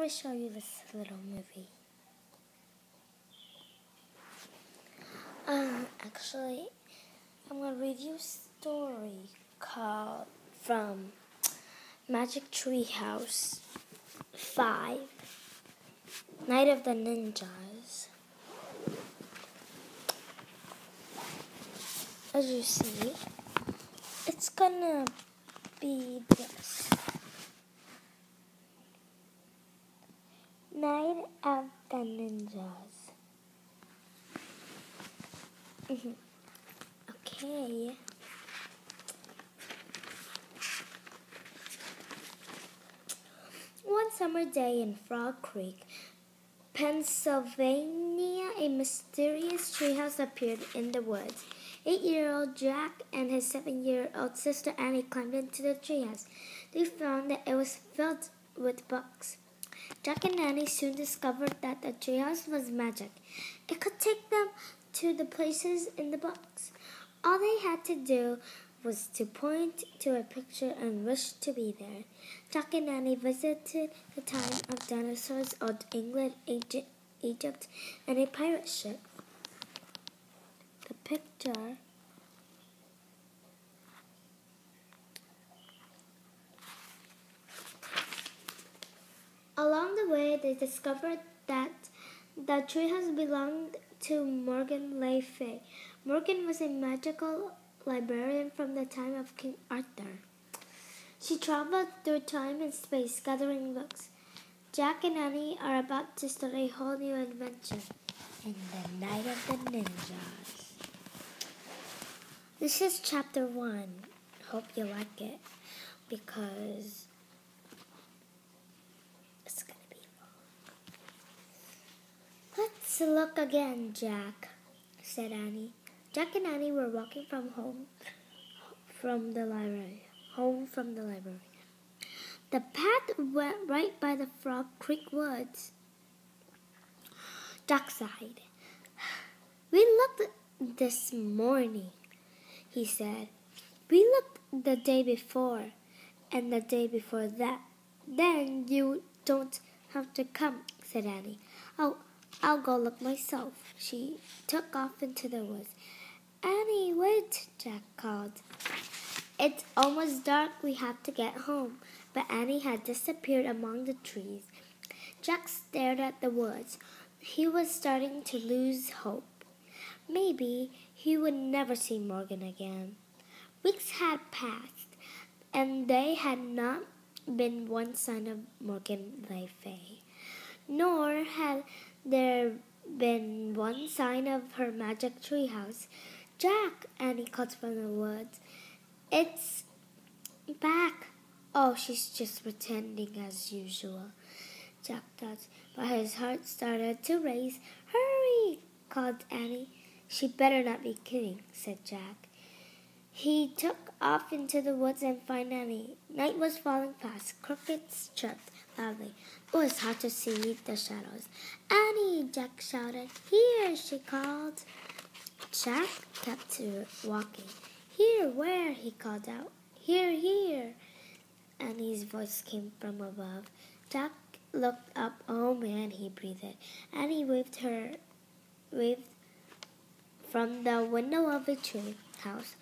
me show you this little movie. Actually, I'm going to read you a story called from Magic Tree House 5, Night of the Ninjas. As you see, it's gonna be this. Night of the Ninjas. Okay. One summer day in Frog Creek, Pennsylvania, a mysterious treehouse appeared in the woods. 8-year-old Jack and his 7-year-old sister Annie climbed into the treehouse. They found that it was filled with books. Jack and Annie soon discovered that the treehouse was magic. It could take them to the places in the books. All they had to do was to point to a picture and wish to be there. Jack and Annie visited the time of dinosaurs, old England, Egypt, and a pirate ship. The picture Along the way, they discovered that the treehouse belonged to Morgan Le Fay. Morgan was a magical librarian from the time of King Arthur. She traveled through time and space, gathering books. Jack and Annie are about to start a whole new adventure in the Night of the Ninjas. This is chapter 1. Hope you like it because it's going to be long. Let's look again, Jack, said Annie. Jack and Annie were walking home from the library. The path went right by the Frog Creek woods. Jack sighed. We looked this morning, he said. We looked the day before and the day before that. Then you don't have to come, said Annie. I'll go look myself. She took off into the woods. Annie, wait, Jack called. It's almost dark. We have to get home. But Annie had disappeared among the trees. Jack stared at the woods. He was starting to lose hope. Maybe he would never see Morgan again. Weeks had passed, and there had not been one sign of Morgan Le Fay, nor had there been one sign of her magic treehouse. Jack, Annie called from the woods. It's back. Oh, she's just pretending as usual, Jack thought, but his heart started to race. Hurry, called Annie. She better not be kidding, said Jack. He took off into the woods and found Annie. Night was falling fast. Crickets chirped loudly. It was hard to see the shadows. Annie, Jack shouted. Here, she called. Jack kept walking. Here, where? He called out. Here, here. Annie's voice came from above. Jack looked up. Oh, man, he breathed. Annie waved from the window of a tree house.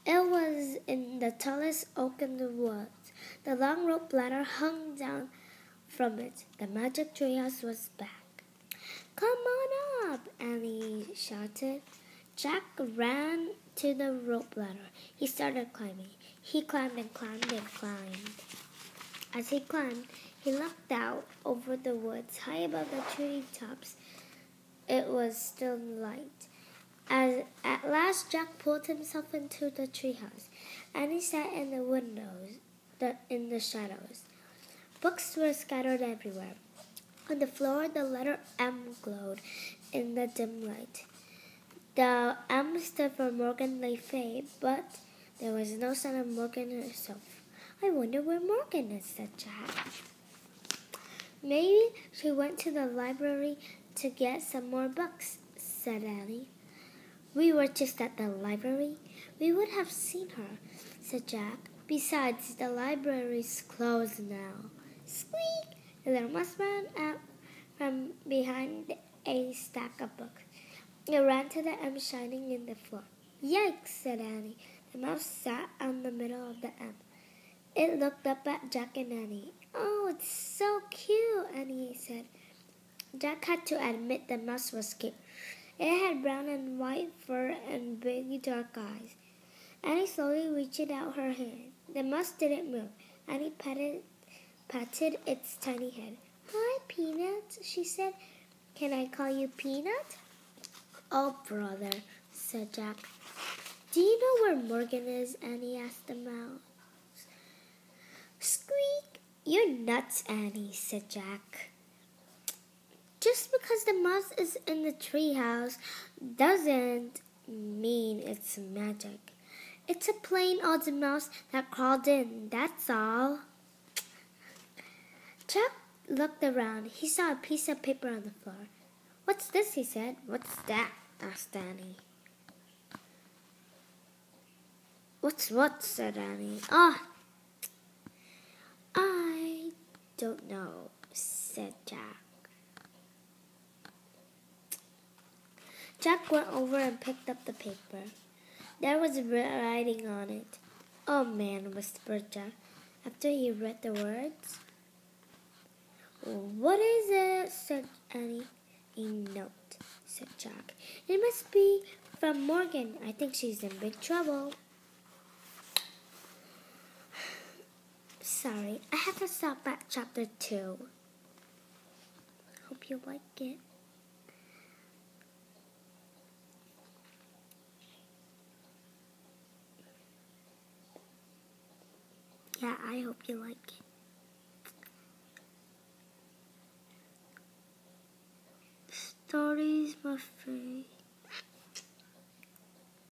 It was in the tallest oak in the woods. The long rope ladder hung down from it. The magic treehouse was back. Come on up, Annie shouted. Jack ran to the rope ladder. He started climbing. He climbed and climbed and climbed. As he climbed, he looked out over the woods high above the treetops. It was still light. At last, Jack pulled himself into the treehouse. Annie sat in the windows, in the shadows. Books were scattered everywhere. On the floor, the letter M glowed in the dim light. The M stood for Morgan Le Fay, but there was no sign of Morgan herself. I wonder where Morgan is, said Jack. Maybe she went to the library to get some more books, said Annie. We were just at the library. We would have seen her, said Jack. Besides, the library's closed now. Squeak! The little mouse ran out from behind a stack of books. It ran to the M shining in the floor. Yikes, said Annie. The mouse sat on the middle of the M. It looked up at Jack and Annie. Oh, it's so cute, Annie said. Jack had to admit the mouse was cute. It had brown and white fur and big dark eyes. Annie slowly reached out her hand. The mouse didn't move. Annie patted its tiny head. Hi, Peanut, she said. Can I call you Peanut? Oh, brother, said Jack. Do you know where Morgan is? Annie asked the mouse. Squeak! You're nuts, Annie, said Jack. Just because the mouse is in the treehouse doesn't mean it's magic. It's a plain old mouse that crawled in, that's all. Jack looked around. He saw a piece of paper on the floor. What's this? He said. What's that? Asked Annie. What's what? Said Annie. Ah, I don't know, said Jack. Jack went over and picked up the paper. There was writing on it. Oh man, whispered Jack after he read the words. What is it? Said Annie. A note, said Jack. It must be from Morgan. I think she's in big trouble. Sorry, I have to stop at chapter 2. Hope you like it. Yeah, I hope you like it. Stories, my friend.